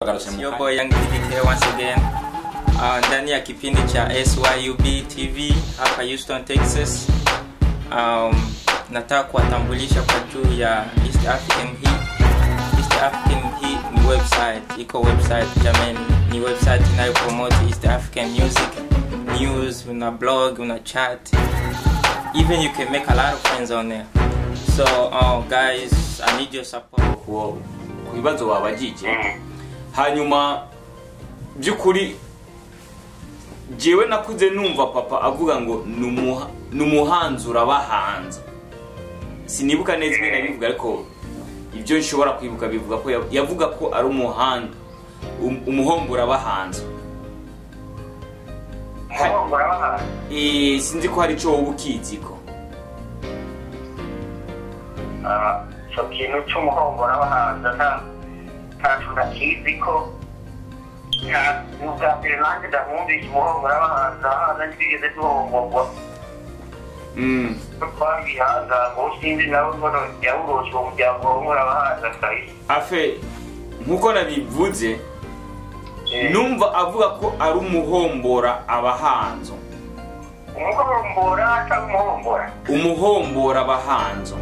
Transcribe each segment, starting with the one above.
Your boy Young here once again. Ndani ya kipindi cha SYUB TV hapa Houston, Texas. Nataka kuwatambulisha kwa juu ya East African Heat. East African Heat ni website, iko website jamani, ni website inayo promote East African music, news, una blog, una chat. Even you can make a lot of friends on there. So guys, I need your support. Kubibazo wabajije. Hanyuma byukuri jewe nakuze numva papa avuga ngo numuhanzura bahanza. Sinibuka neza ibintu bivuga ariko ibyo nshobora kwibuka bivuga ko yavuga ko ari umuhombora bahanza. Sinzi ko hari cyo ubukiziko. So kintu cy'umuhombora bahanza nta kiziko ya nuka Finland da mundi umuhombora bahanza ntigeze tuhomborwa. Kwa bihanza musindi nawo ngono yawuroshe umuryango w'umuhombora bahanza sai. Afe nkuko nabivuze numva avuga ko ari umuhombora abahanzo. Umuhombora cyangwa umuhombora? Umuhombora abahanzo.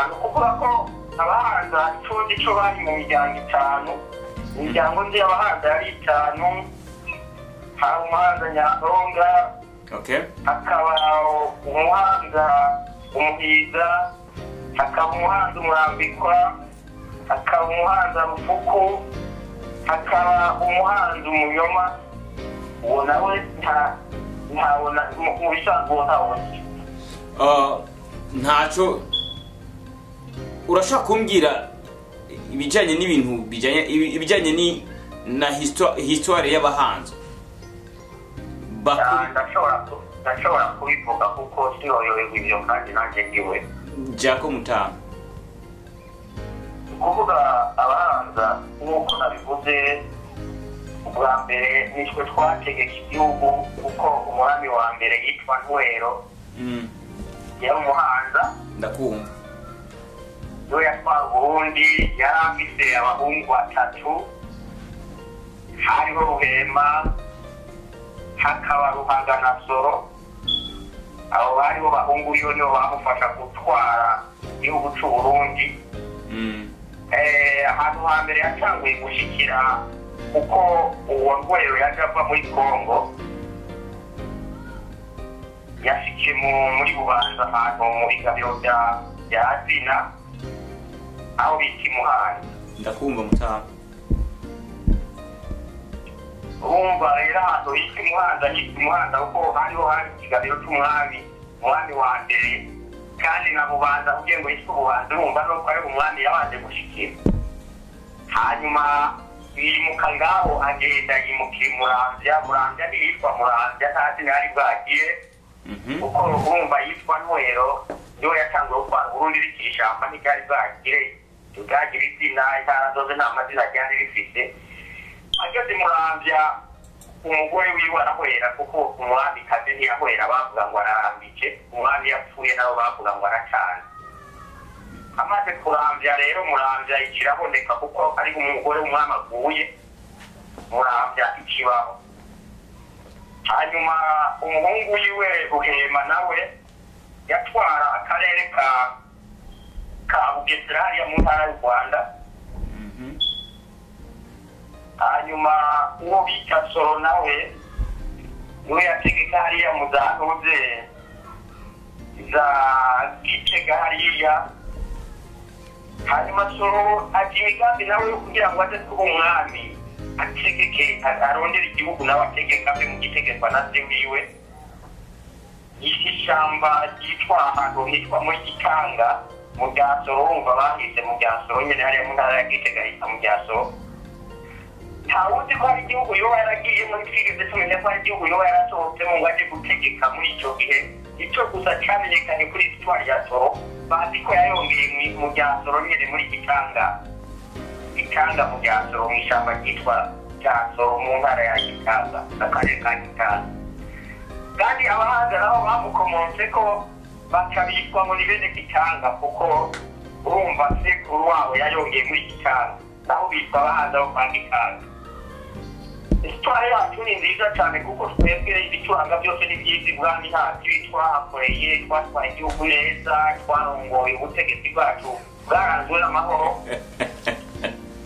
Nukuvuga ko abahanza icundi cyo bari mu miryango itanu. Imiryango ndi abahanza yari itanu. Hari umuhanza Nyandonga, okay, hakaba umuhanza Umuhiza, hakaba umuhanza Umurambikwa, hakaba umuhanza Rufuku, hakaba umuhanza Umunyoma. Uwo nawe ntabona mu bisanzwe ntawe. Ntaco urashaka kumbwira ibijanye n'ibintu ibijanye ni na histoire y'abahanzo. Ndashobora kubivuga kuko sinoyobewe ibyo kandi nanjye ndiwe. Jako Mutama. Kuvuga abahanza nk'uko nabivuze ubwa mbere nitwe twategeka igihugu kuko umwami wa mbere yitwa Ntwero. Yari umuhanza. Ndakumva. Yo yatwara Burundi, yari afise abahungu batatu. Hariho Ruhema, hakaba Ruhanganasoro. Abo bariho bahungu yo nibo bamufasha gutwara igihugu cy'u Burundi. Ahantu hambere yatanguye gushikira kuko uwo Ntwero yaje ava muri Kongo. Yashikiye muri Bubanza ahantu muri Gabiro bya Zina aho bita Muhanda. Ndakumva Mutama. Urumva rero ahantu bita Muhanda kuko hariho hari Gabiro cy'umwami wa mbere kandi na Bubanza kugira ngo yitwe Bubanza urumva no ko ari umwami yabanje gushikira. Hanyuma yimuka ngaho agenda yimukira Muramvya yitwa Muramvya ntati nari bwagiye. Uko urumva yitwa Ntwero niyo yatanguye gutwara Burundi rikishamba ntibyari bwagire tugagira izina intara zose nta mazina ryari rifite. Ageze Muramvya umugore wiwe arahwera kuko umwami kazi ntiyahwera bavuga ngo ararambike. Umwami yapfuye nabo bavuga ngo aracana. Amaze kuramvya rero Muramvya ikiraboneka kuko ari umugore w'umwami aguye. Muramvya ikibaho. Hanyuma umuhungu wiwe Ruhema nawe yatwara akarere ka Bugesera ya mu ntara y'u Rwanda. Hanyuma uwo bita Soro nawe niwe yategeka hariya mu zantuze za Gitega hariya. Hanyuma Soro ati imigambi nawe kugira ngo aze kuba umwami ategeke arondera igihugu nawe ategeka mu gitegekwa na se wiwe. Ishamba ryitwa ahantu hitwa muri Gitanga mu Byasoro. Urumva bahise mu Byasoro nyine hariya mu ntara ya Gitega hita mu Byasoro. Ntawuzi ko hari igihugu yoba yaragiye muri twigeze tumenya ko hari igihugu yoba yarasohotsemo ngo aje gutegeka muri icyo gihe. Icyo gusa cyamenyekanye kuri histoire ya Soro bazi ko yayongeye mu Byasoro nyine muri Gitanga mu Byasoro mu ishyamba ryitwa Byasoro mu ntara ya Gitanga akarere ka Gitanga. Kandi abahanza nabo bamukomonse ko bakabitwa muri bene Gitanga kuko urumva sekuru wawe yayongeye muri gitari naho bitwa abahanzi bo kwa gitari. Histoire yacu ni nziza cyane kuko twebwe ibicuranga byose ni byiza ibwami hacu twahakoreye twatwaye igihugu neza twarongoye ubutegetsi bwacu bwaranzwe n'amahoro.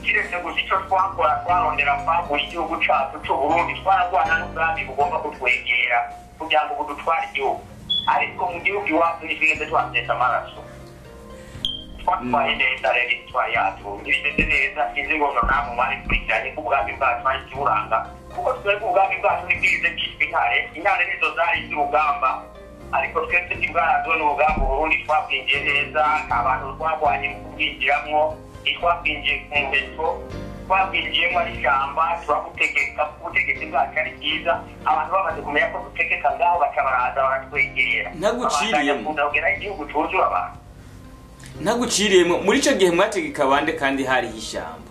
Kiretse gusa icyo twakora twarondera kwagura igihugu cyacu cy'Uburundi twararwana n'ubwami bugomba kutwegera kugira ngo budutware igihugu, ariko mu gihugu iwacu ntitwigeze twateza amaraso. Twatwaye neza rero histoire yacu ntibimeze neza, sinzi ngo namwe mwarikurikiranye ko ubwami bwacu ari ikiburanga kuko twebwe ubwami bwacu ntibwize bwitwa intare nizo zari iz'urugamba, ariko twese ntibwaranzwe n'urugamba. Uburundi twabwinjiye neza, nta bantu twagwanye mu kubwinjiramwo, ntitwabwinjiye ku muheto, twabwinjiyemo ari ishyamba turagutegeka. Ubutegetsi bwacu ari bwiza, abantu bamaze kumenya ko dutegeka ngaho baca baraza baratwegera. Ntaguciriyemo kugera igihugu cyuzura abantu. Ntaguciriyemo muri icyo gihe mwategeka bande kandi hariho ishyamba?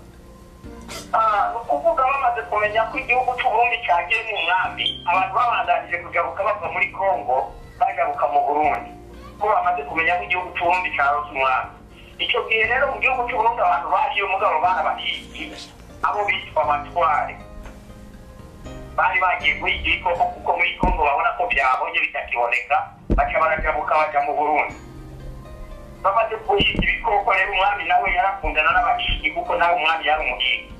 Ukuvuga bamaze kumenya ko igihugu cy'Uburundi cyagiye mu mwami, abantu babandanije kugaruka bava muri Kongo bagaruka mu Burundi ko bamaze kumenya ko igihugu cy'Uburundi cyarose umwami. Icyo gihe rero mu gihugu cy'Uburundi abantu bariyo mugabo barabahigi abo bitwa abatware bari bagiye guhiga ibikoko kuko muri Kongo babona ko byabonye bitakiboneka baca baragaruka baja mu Burundi. Bamaze guhiga ibikoko rero umwami nawe yarakundana n'abahigi kuko nawe umwami yari umuhigi,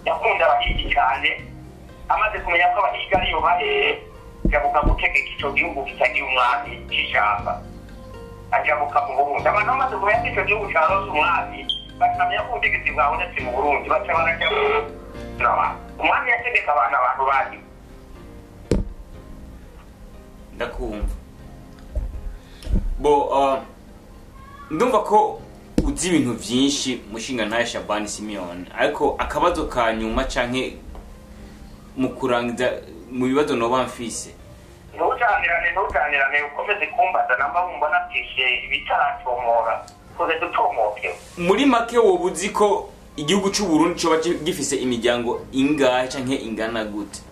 yakunda abahigi cyane. Amaze kumenya ko abahigi ariyo bahehe agaruka gutegeka icyo gihugu kitagira umwami cy'ishyamba, agaruka mu Burundi. Abantu bamaze kumenya ko icyo gihugu cyarose umwami bakamenya ko ubutegetsi bwabonetse mu Burundi baca barajya umwami yategeka abantu bari. Ndakumva bo ndumva ko uzi ibintu byinshi mushinga ntaye Shabani Simeon, ariko akabazo ka nyuma canke mu kurangiza mu bibazo no bamfise ntutanirane ukomeze kumbaza namba mbona tishe ibitaratomora koze dutomoke. Muri make wowe uzi ko igihugu cy'u Burundi cyo gifise imiryango ingahe canke ingana gute?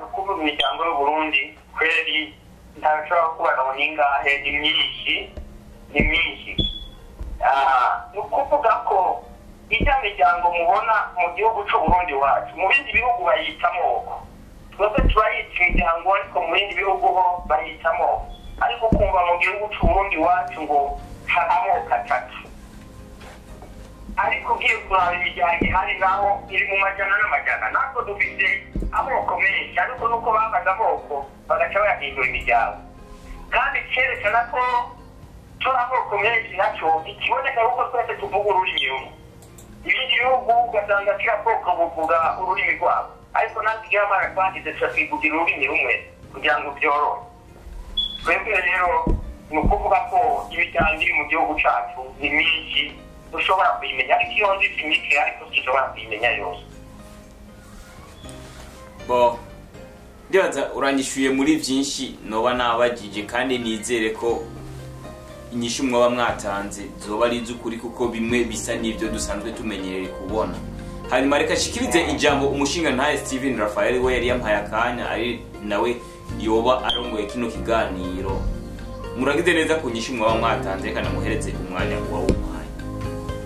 Nukuvuga imiryango y'u Burundi kweri ntashobora kubana mu ningahe, ni myinshi. Nukuvuga ko ijya miryango mubona mu gihugu cy'u Burundi wacu, mu bindi bihugu bayita amoko, twese turayita imiryango, ariko mu bindi bihugu ho bayita amoko. Ariko kumva mu gihugu cy'u Burundi wacu ngo hari amoko atatu, ariko ugiye kuraba imiryango ihari naho iri mu majana n'amajana. Natwe dufite amoko menshi, ariko nuko bamaze amoko bagaca bayahindura imiryango, kandi cyerekana ko turi amoko menshi. Nacyo ikiboneka yuko twese tuvuga ururimi rumwe. Ibindi bihugu ugasanga kira bwoko buvuga ururimi rwabo, ariko natwe iyo amara twagize twivugira ururimi rumwe kugira ngo byorohe. Twebwe rero ni ukuvuga ko imiryango iri mu gihugu cyacu ni myinshi, dushobora kuyimenya, ariko iyo nzi imike ariko dushobora kuyimenya yose. Bo ndibaza uranyishuye muri byinshi noba nabagije, kandi nizere ko inyishu mwaba mwatanze zoba ari iz'ukuri kuko bimwe bisa n'ibyo dusanzwe tumenyereye kubona. Hanyuma reka shikirize ijambo umushinga ntaye Steven Raphael we yari yampaye akanya ari nawe yoba arongoye kino kiganiro. Muragize neza ku nyishu mwaba mwatanze, kana muhereze umwanya wawo.